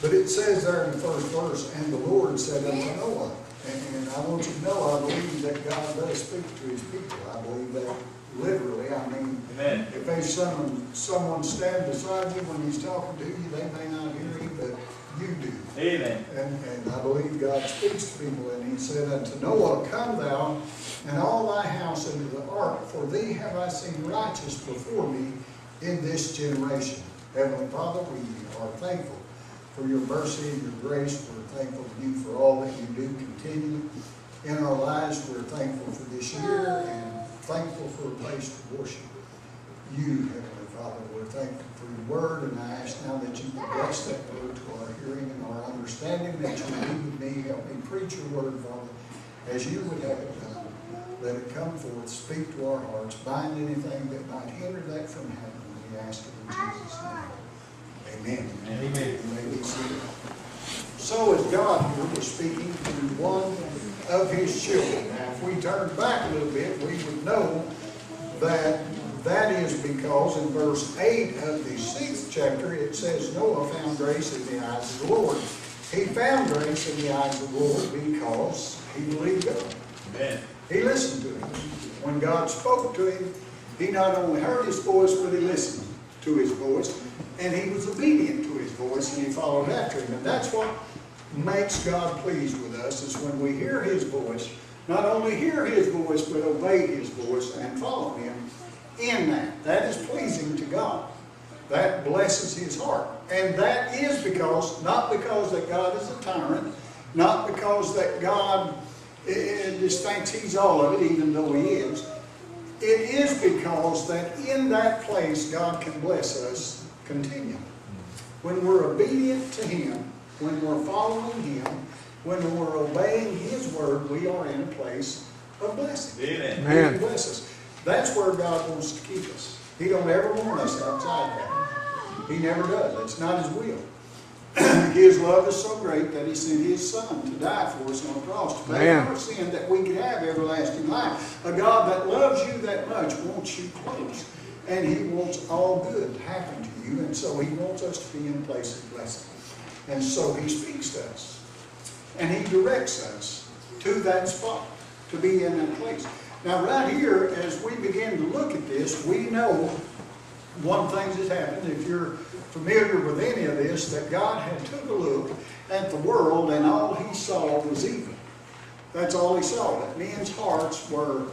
But it says there in the first verse, and the Lord said unto Noah, and I want you to know, I believe that God does speak to his people. I believe that literally. I mean, Amen. if there's someone stand beside you when he's talking to you, they may not hear you, but you do. Amen. And I believe God speaks to people, and he said unto Noah, come thou and all thy house into the ark, for thee have I seen righteous before me in this generation. Heavenly Father, we are thankful for your mercy and your grace. We're thankful to you for all that you do continue in our lives. We're thankful for this year and thankful for a place to worship you, Heavenly Father. We're thankful for your word, and I ask now that you would bless that word to our hearing and our understanding, that you would be with me, help me preach your word, Father, as you would have it done. Let it come forth, speak to our hearts, bind anything that might hinder that from happening. We ask it in Jesus' name. Amen. Amen. You may be seated. So as God here was speaking to one of his children. Now, if we turn back a little bit, we would know that that is because in verse 8 of the 6th chapter, it says Noah found grace in the eyes of the Lord. He found grace in the eyes of the Lord because he believed God. Amen. He listened to him. When God spoke to him, he not only heard his voice, but he listened to his voice. And he was obedient to his voice, and he followed after him. And that's what makes God pleased with us, is when we hear his voice, not only hear his voice, but obey his voice and follow him in that. That is pleasing to God. That blesses his heart. And that is because, not because that God is a tyrant, not because that God just thinks he's all of it, even though he is. It is because that in that place God can bless us continually. When we're obedient to him, when we're following him, when we're obeying his word, we are in a place of blessing. Amen. He can bless us. That's where God wants to keep us. He don't ever want us outside that. He never does. It's not his will. His love is so great that he sent his son to die for us on the cross, to pay our sin, that we could have everlasting life. A God that loves you that much wants you close. And he wants all good to happen to you. And so he wants us to be in a place of blessing. And so he speaks to us. And he directs us to that spot, to be in that place. Now right here, as we begin to look at this, we know one thing that's happened. If you're familiar with any of this, that God had took a look at the world and all he saw was evil. That's all he saw. That men's hearts were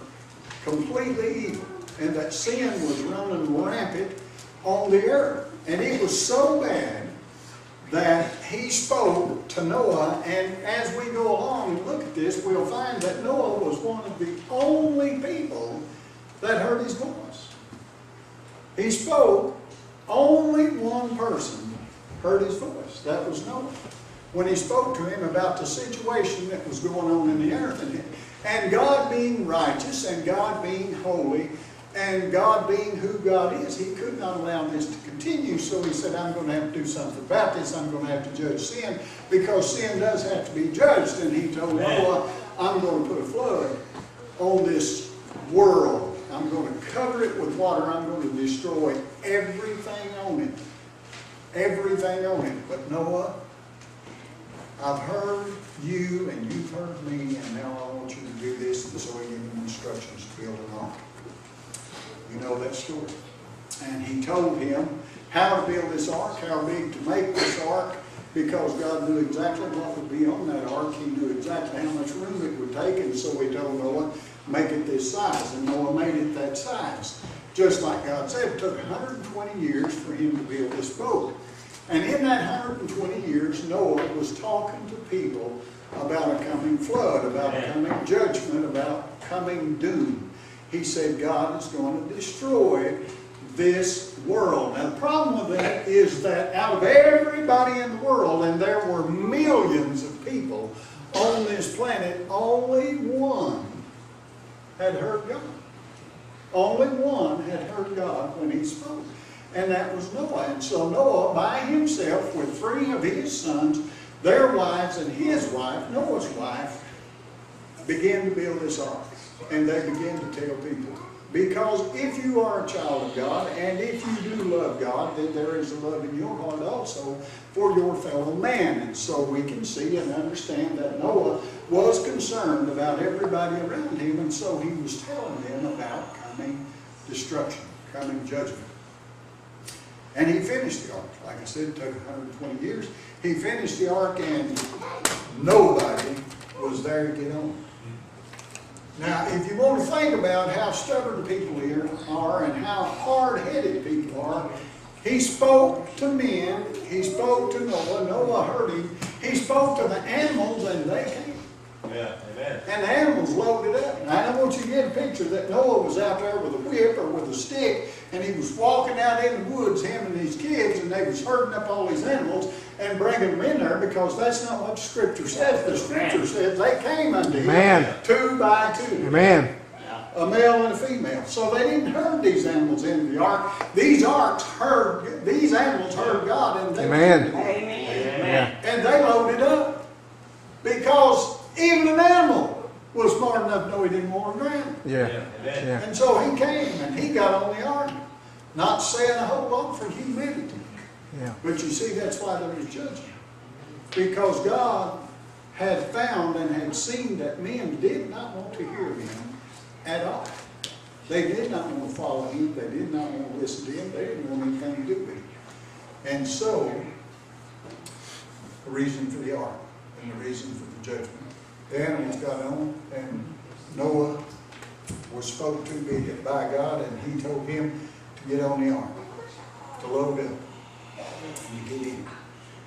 completely evil. And that sin was running rampant on the earth. And it was so bad that he spoke to Noah, and as we go along and look at this, we'll find that Noah was one of the only people that heard his voice. He spoke, only one person heard his voice. That was Noah. When he spoke to him about the situation that was going on in the earth, and God being righteous, and God being holy, and God being who God is, he could not allow this to continue. So he said, I'm going to have to do something about this. I'm going to have to judge sin, because sin does have to be judged. And he told Noah, I'm going to put a flood on this world. I'm going to cover it with water. I'm going to destroy everything on it. Everything on it. But Noah, I've heard you and you've heard me, and now I want you to do this. And so he gave him instructions to build an ark. You know that story. And he told him how to build this ark, how big to make this ark, because God knew exactly what would be on that ark. He knew exactly how much room it would take, and so he told Noah, make it this size. And Noah made it that size. Just like God said, it took 120 years for him to build this boat. And in that 120 years, Noah was talking to people about a coming flood, about a coming judgment, about coming doom. He said God is going to destroy this world. Now the problem with that is that out of everybody in the world, and there were millions of people on this planet, only one had heard God. Only one had heard God when he spoke. And that was Noah. And so Noah, by himself, with 3 of his sons, their wives and his wife, Noah's wife, began to build this ark. And they began to tell people Because if you are a child of God, and if you do love God, then there is a love in your heart also for your fellow man. And so we can see and understand that Noah was concerned about everybody around him, and so he was telling them about coming destruction, coming judgment. And he finished the ark. Like I said, it took 120 years. He finished the ark, and nobody was there to get on. Now, if you want to think about how stubborn people here are and how hard-headed people are, he spoke to men, he spoke to Noah, Noah heard him, he spoke to the animals, and they came. Yeah, amen. And the animals loaded up. And I want you to get a picture that Noah was out there with a whip or with a stick, and he was walking out in the woods, him and his kids, and they was herding up all these animals and bringing them in there, because that's not what the Scripture says. The Scripture says they came unto him 2 by 2. Amen. A male and a female. So they didn't herd these animals into the ark. These animals heard God, and they Amen. Amen. and they loaded up, because even an animal was smart enough to know he didn't want to drown. Yeah. Amen. Yeah. And so he came and he got on the ark, not saying a whole lot for humanity. Yeah. But you see, that's why there was judgment. Because God had found and had seen that men did not want to hear him at all. They did not want to follow him. They did not want to listen to him. They didn't want anything to do with him. And so, the reason for the ark and the reason for the judgment. The animals got on, and Noah was spoke to by God, and he told him to get on the ark, to load up, and to get in.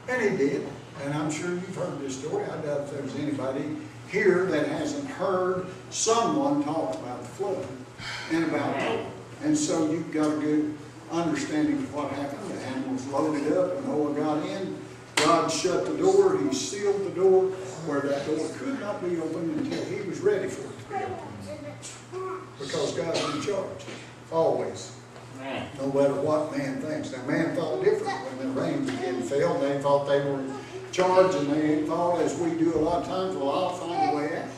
And he did. And I'm sure you've heard this story. I doubt if there's anybody here that hasn't heard someone talk about the flood and about Noah. And so you've got a good understanding of what happened. The animals loaded up, and Noah got in. God shut the door. He sealed the door where that door could not be opened until he was ready for it to be opened. Because God's in charge, always. No matter what man thinks. Now, man thought different when the rain began to fail. They thought they were in charge, and they thought, as we do a lot of times, well, I'll find a way out.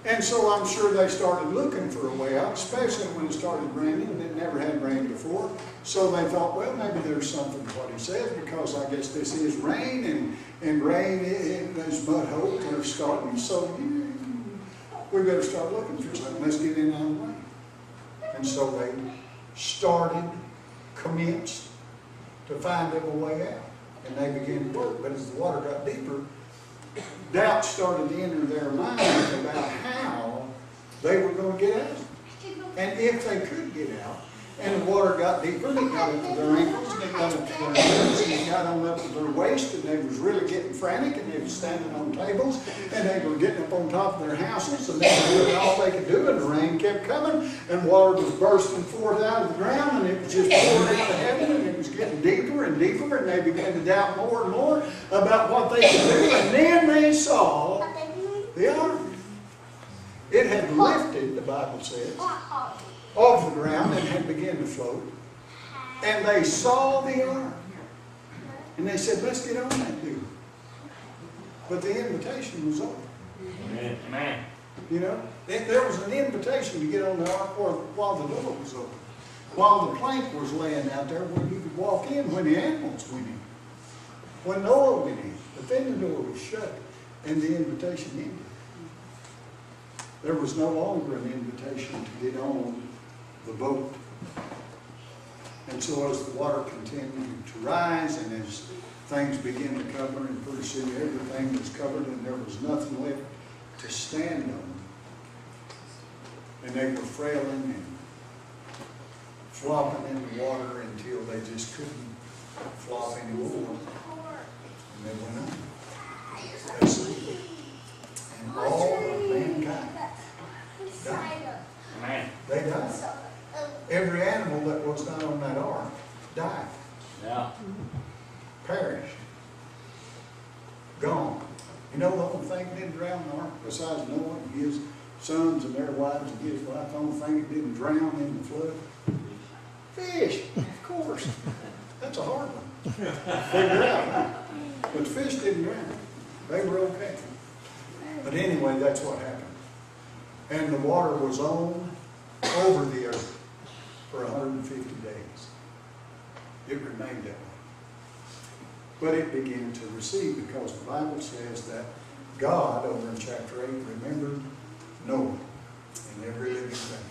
And so I'm sure they started looking for a way out, especially when it started raining, and it never had rained before. So they thought, well, maybe there's something to what he says, because I guess this is rain, and rain is mud holes that are starting. So we better start looking for something. Let's get in on the rain. And so they commenced to find them a way out. And they began to work. But as the water got deeper, doubt started to enter their minds about how they were going to get out. And if they could get out, and the water got deeper, and it got up to their ankles, and it got up to their knees, and it got on up to their waist, and they was really getting frantic, and they was standing on tables, and they were getting up on top of their houses, and they were doing all they could do, and the rain kept coming, and water was bursting forth out of the ground, and it was just pouring out of heaven, and it was getting deeper and deeper, and they began to doubt more and more about what they could do, and then they saw the ark. It had lifted, the Bible says, off the ground and had begun to float. And they saw the ark. And they said, let's get on that dude. But the invitation was open. Amen. You know, there was an invitation to get on the ark while the door was open. While the plank was laying out there where you could walk in when the animals went in. When Noah went in. But then the door was shut and the invitation ended. There was no longer an invitation to get on the boat. And so as the water continued to rise, and as things began to cover, and pretty soon everything was covered and there was nothing left to stand on, and they were frailing and flopping in the water until they just couldn't flop anymore. And they went on. That's it. And all of mankind died. Amen. They died. Every animal that was not on that ark died. Yeah. Perished. Gone. You know the only thing that didn't drown the ark, besides Noah and his sons and their wives and his wife, the only thing that didn't drown in the flood? Fish, of course. That's a hard one. Figure out. But the fish didn't drown. They were okay. But anyway, that's what happened. And the water was on over the earth for 150 days. It remained that way. But it began to recede because the Bible says that God, over in chapter 8, remembered Noah and every living thing.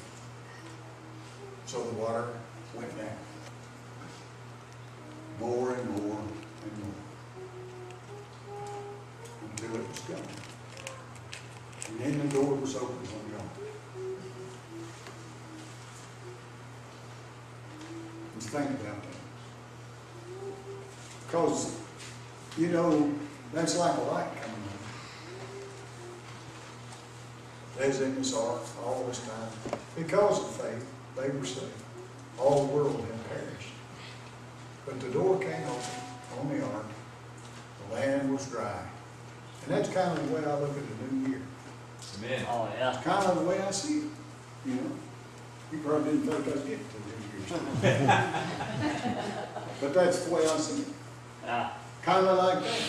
So the water went down. More and more and more. Until it was gone. And then the door was open on God. Let's think about that. Because, you know, that's like a light coming on. As in this ark all this time. Because of faith, they were saved. All the world had perished. But the door came open on the ark. The land was dry. And that's kind of the way I look at the new year. Amen. Oh, yeah. It's kind of the way I see it, you know. You probably didn't think I'd get to New Year's. But that's the way I see it. Yeah. Kind of like that.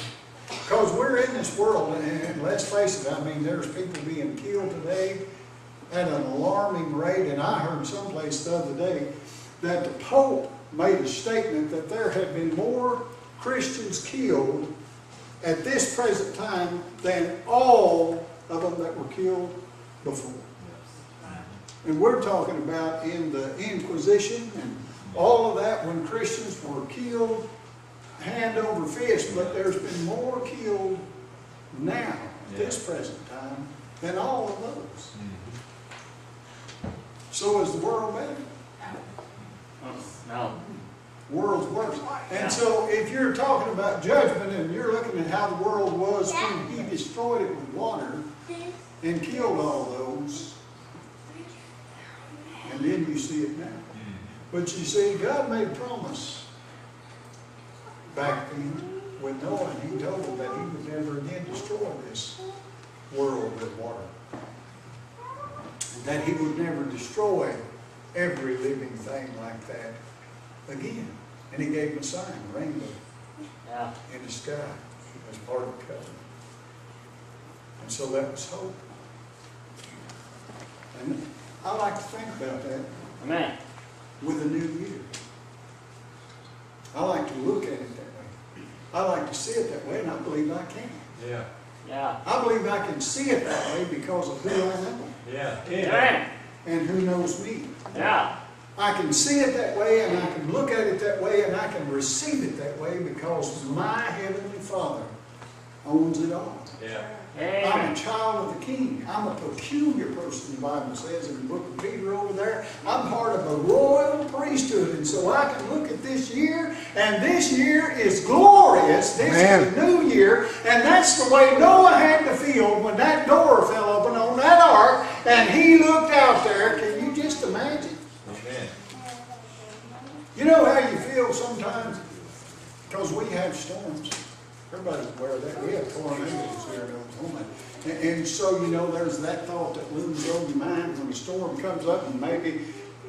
Because we're in this world, and let's face it, I mean, there's people being killed today at an alarming rate, and I heard someplace the other day that the Pope made a statement that there had been more Christians killed at this present time than all of them that were killed before. And we're talking about in the Inquisition and all of that when Christians were killed hand over fist, but there's been more killed now, this present time, than all of those. So is the world better? No. World's worse. And so if you're talking about judgment and you're looking at how the world was when he destroyed it with water and killed all those, and then you see it now. But you see, God made a promise back then with Noah, and he told him that he would never again destroy this world with water. That he would never destroy every living thing like that again. And he gave him a sign, a rainbow in the sky as part of the covenant. And so that was hope. And I like to think about that Amen. with a new year. I like to look at it that way. I like to see it that way, and I believe I can. Yeah. Yeah. I believe I can see it that way because of who I know Yeah. Amen. and who knows me. Yeah. I can see it that way, and I can look at it that way, and I can receive it that way because my Heavenly Father owns it all. Yeah. I'm Amen. a child of the King. I'm a peculiar person, the Bible says in the book of Peter over there. I'm part of a royal priesthood, and so I can look at this year, and this year is glorious. This is a new year, and that's the way Noah had to feel when that door fell open on that ark, and he looked out there. Can you just imagine? Amen. You know how you feel sometimes? Because we have storms. Everybody's aware of that. We have tornadoes here in Oklahoma. And so, you know, there's that thought that looms over your mind when a storm comes up, and maybe,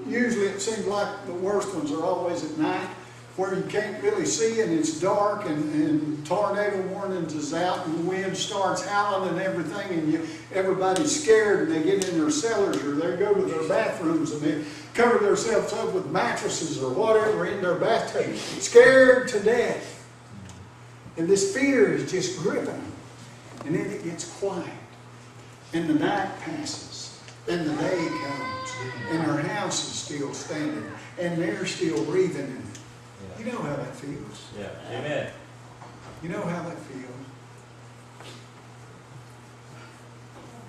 usually it seems like the worst ones are always at night, where you can't really see and it's dark, and tornado warnings is out, and the wind starts howling and everything, and everybody's scared, and they get in their cellars or they go to their bathrooms and they cover themselves up with mattresses or whatever in their bathtub, scared to death. And this fear is just gripping them. And then it gets quiet. And the night passes. And the day comes. And their house is still standing. And they're still breathing. You know how that feels. Yeah. Amen. You know how that feels.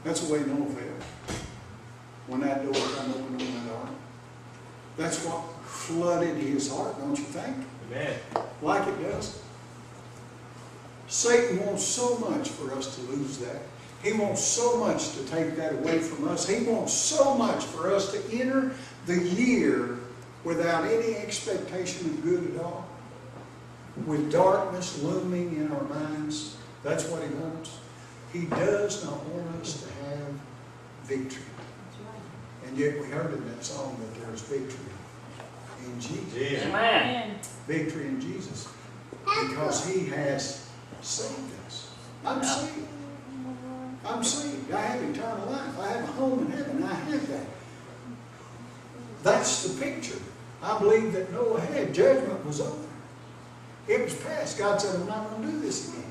That's the way Noah felt when that door came open on that ark. That's what flooded his heart, don't you think? Amen. Like it does. Satan wants so much for us to lose that. He wants so much to take that away from us. He wants so much for us to enter the year without any expectation of good at all. With darkness looming in our minds. That's what he wants. He does not want us to have victory. And yet we heard in that song that there is victory in Jesus. Amen. Victory in Jesus. Because he has saved us. I'm saved. I'm saved. I have eternal life. I have a home in heaven. I have that. That's the picture. I believe that Noah had. Judgment was over. It was past. God said, I'm not going to do this again.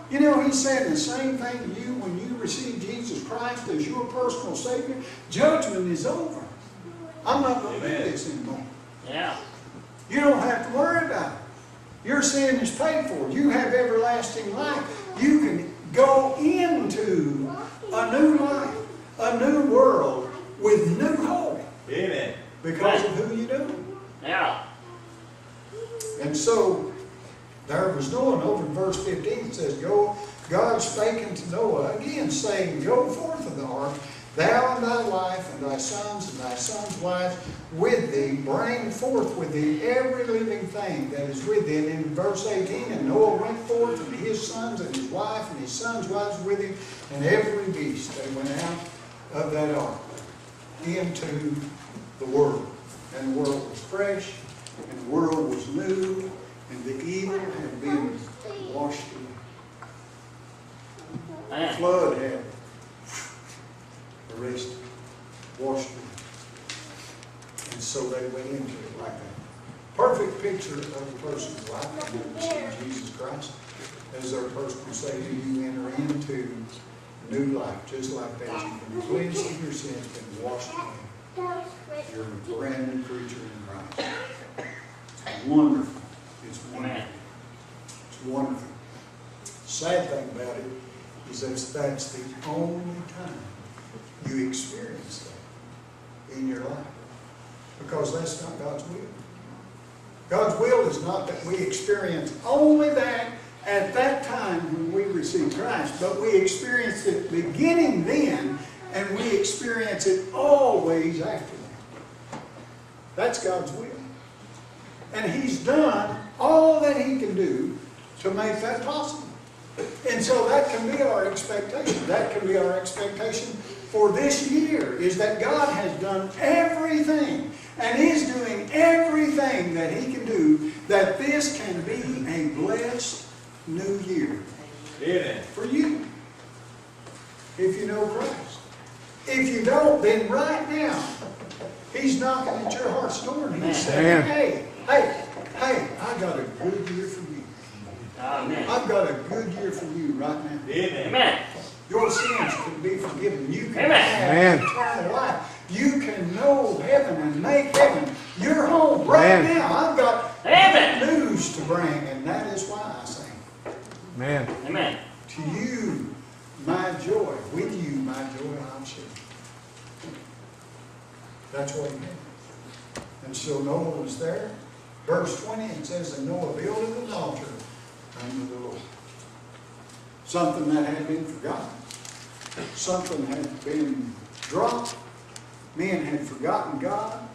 You know, He's saying the same thing to you when you receive Jesus Christ as your personal Savior. Judgment is over. I'm not going to do this anymore. Yeah. You don't have to worry about it. Your sin is paid for. You have everlasting life. You can go into a new life, a new world with new hope. Amen. Because of who you do. Yeah. And so, there was Noah, and over in verse 15 it says, God spake unto Noah again, saying, Go forth of the ark, thou and thy wife, and thy sons wives with thee, bring forth with thee every living thing that is with thee. And in verse 18, and Noah went forth, and his sons, and his wife, and his sons' wives with him, and every beast. They went out of that ark into the world. And the world was fresh, and the world was new, and the evil had been washed away. The Man. flood had arrested, washed away. And so they went into it like that. Perfect picture of a person's life. And receive Jesus Christ as their personal Savior. You enter into new life, just like that. You've been cleansed of your sins, been washed away. You're a brand new creature in Christ. It's wonderful. It's wonderful. It's wonderful. Sad thing about it is that's the only time you experience that in your life. Because that's not God's will. God's will is not that we experience only that at that time when we receive Christ, but we experience it beginning then, and we experience it always after that. That's God's will. And He's done all that He can do to make that possible. And so that can be our expectation. That can be our expectation for this year, is that God has done everything and is doing everything that He can do, that this can be a blessed new year. Amen. For you, if you know Christ. If you don't, then right now, He's knocking at your heart's door and He's saying, hey, I got a good year for you. Amen. I've got a good year for you right now. Amen. Amen. Your sins can be forgiven. You can Amen. have eternal life. You can know heaven and make heaven your home right Amen. now. I've got Amen. good news to bring, and that is why I sing. Man. Amen. To you, my joy. With you, my joy I'll share. That's what He did. And so Noah was there. Verse 20, it says that Noah builded an altar unto the Lord. Something that had been forgotten. Something had been dropped. Men had forgotten God.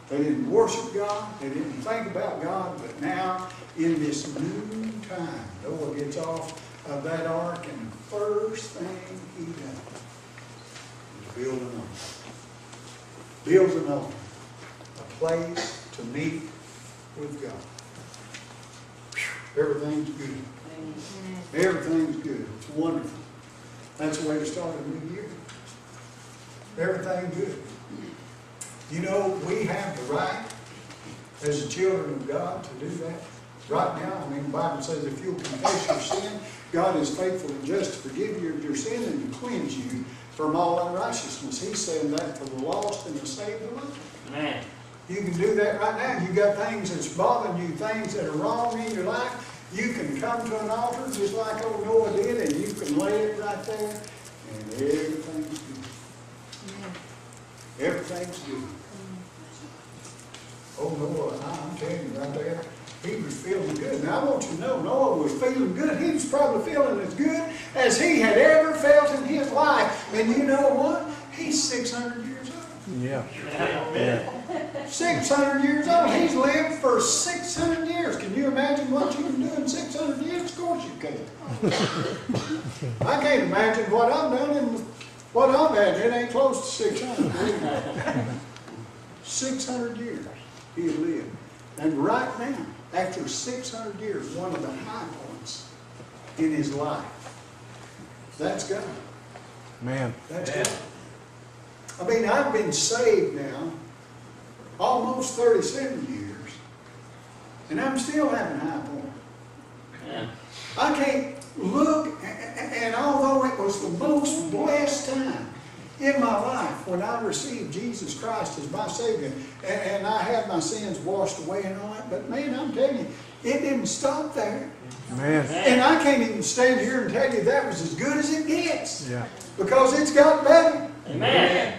They didn't worship God. They didn't think about God. But now, in this new time, Noah gets off of that ark, and the first thing he does is build an altar. Builds an altar. A place to meet with God. Everything's good. Everything's good. It's wonderful. That's the way to start a new year. Everything good. You know, we have the right, as the children of God, to do that. Right now, I mean, the Bible says if you'll confess your sin, God is faithful and just to forgive you of your sin and to cleanse you from all unrighteousness. He's saying that for the lost and the saved alone. Amen. You can do that right now. You got things that's bothering you, things that are wrong in your life. You can come to an altar just like old Noah did, and you can lay it right there, and everything's good. Everything's good. Oh, Noah, I'm telling you right there, he was feeling good. Now, I want you to know, Noah was feeling good. He was probably feeling as good as he had ever felt in his life. And you know what? He's 600 years old. Yeah. Amen. 600 years old. He's lived for 600 years. Can you imagine what you can do in 600 years? Of course you can. I can't imagine what I've done and what I've had. It ain't close to 600. 600 years he lived. And right now, after 600 years, one of the high points in his life. That's God. Man. That's God. I mean, I've been saved now almost 37 years, and I'm still having high point. Yeah. I can't look, and although it was the most blessed time in my life when I received Jesus Christ as my Savior, and I had my sins washed away and all that, but man, I'm telling you, it didn't stop there. Man. And I can't even stand here and tell you that was as good as it gets. Yeah. Because it's got better. Amen.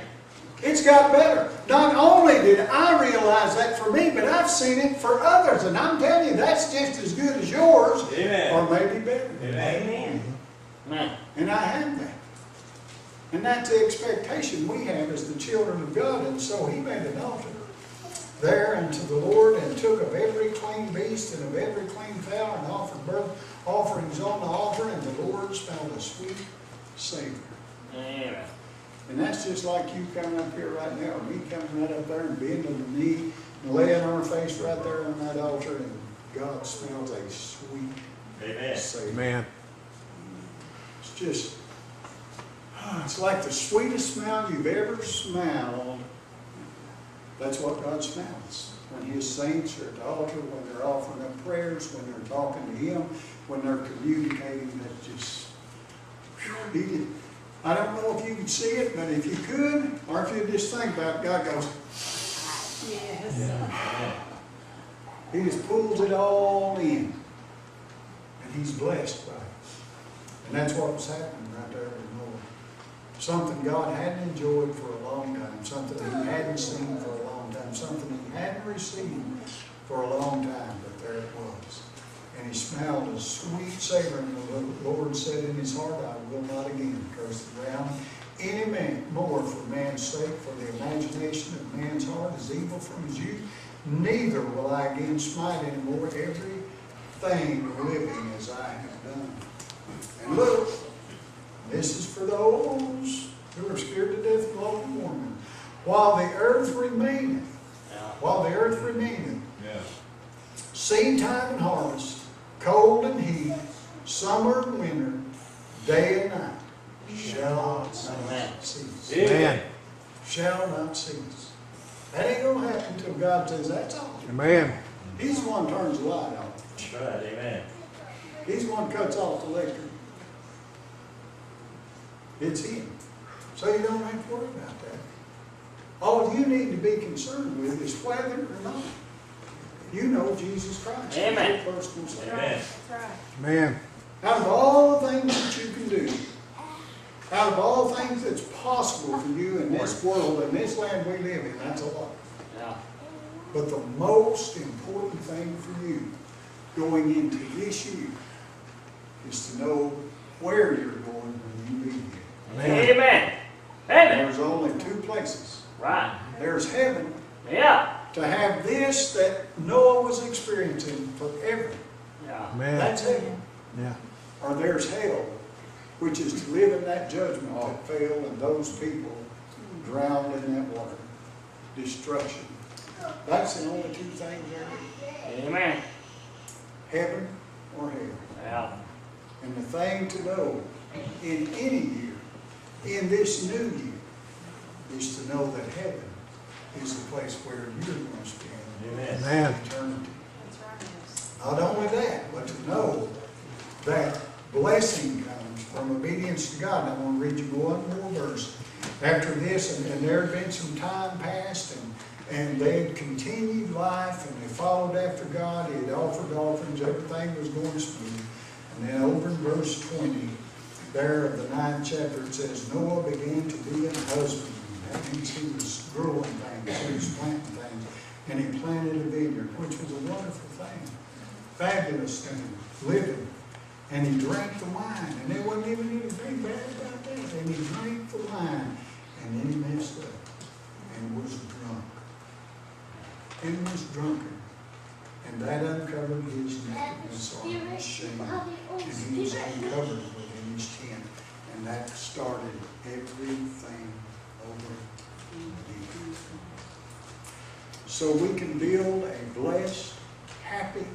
It's got better. Not only did I realize that for me, but I've seen it for others. And I'm telling you, that's just as good as yours. Amen. Or maybe better. Amen. Amen. And I have that. And that's the expectation we have as the children of God. And so he made an altar there unto the Lord, and took of every clean beast and of every clean fowl, and offered burnt offerings on the altar, and the Lord smelled a sweet savor. Amen. And that's just like you coming up here right now, or me coming right up there and bending the knee and laying our face right there on that altar, and God smells a sweet Amen. savor. Man. It's just, it's like the sweetest smell you've ever smelled. That's what God smells. When His saints are at the altar, when they're offering up prayers, when they're talking to Him, when they're communicating, that's just, He did. I don't know if you can see it, but if you could, or if you just think about it, God goes, Yes. He just pulls it all in. And He's blessed by it. And that's what was happening right there in the Lord. Something God hadn't enjoyed for a long time, something He hadn't seen for a long time, something He hadn't received for a long time, but there it was. And He smelled a sweet savor, and the Lord said in His heart, I will not again curse the ground any man more for man's sake, for the imagination of man's heart is evil from his youth. Neither will I again smite any more everything living as I have done. And look, this is for those who are scared to death of global warming. While the earth remaineth, Yeah. seed time and harvest, cold and heat, summer and winter, day and night, shall not cease. Man. Shall not cease. That ain't gonna happen until God says that's all. Man. He's the one who turns the light on. That's right. Amen. He's the one who cuts off the electric. It's Him. So you don't have to worry about that. All you need to be concerned with is whether or not you know Jesus Christ. Amen. As your personal Savior. Amen. That's right. Man. Out of all the things that you can do, out of all things that's possible for you in this world, in this land we live in, that's a lot. Yeah. But the most important thing for you going into this year is to know where you're going when you leave here. Amen. Amen. There's only two places. Right. There's heaven, Yeah. to have this that Noah was experiencing forever. Yeah. Man. That's heaven. Yeah. Or there's hell, which is to live in that judgment that fell and those people drowned in that water. Destruction. That's the only two things there. Amen. Heaven or hell. Yeah. And the thing to know in any year, in this new year, is to know that heaven is the place where you're going to spend Amen. Man. eternity. That's right. Yes. Not only that, but to know that blessing comes from obedience to God. And I want to read you one more verse. After this, and there had been some time passed, and they had continued life, and they followed after God. He had offered offerings, everything was going smooth. And then over in verse 20, there of the 9th chapter, it says, Noah began to be an husbandman. That means he was growing things, he was planting things, and he planted a vineyard, which was a wonderful thing, fabulous thing, living. And he drank the wine, and there wasn't even anything bad about that. And he drank the wine, and then he messed up and was drunk. And was drunken. And that uncovered his nakedness or his shame. And he was uncovered within his tent. And that started everything over again. So we can build a blessed, happy,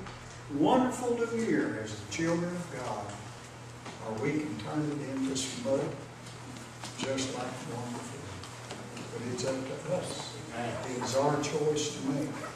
wonderful new year as the children of God. Or we can turn it into some mud, just like the one before. But it's up to us. It is our choice to make.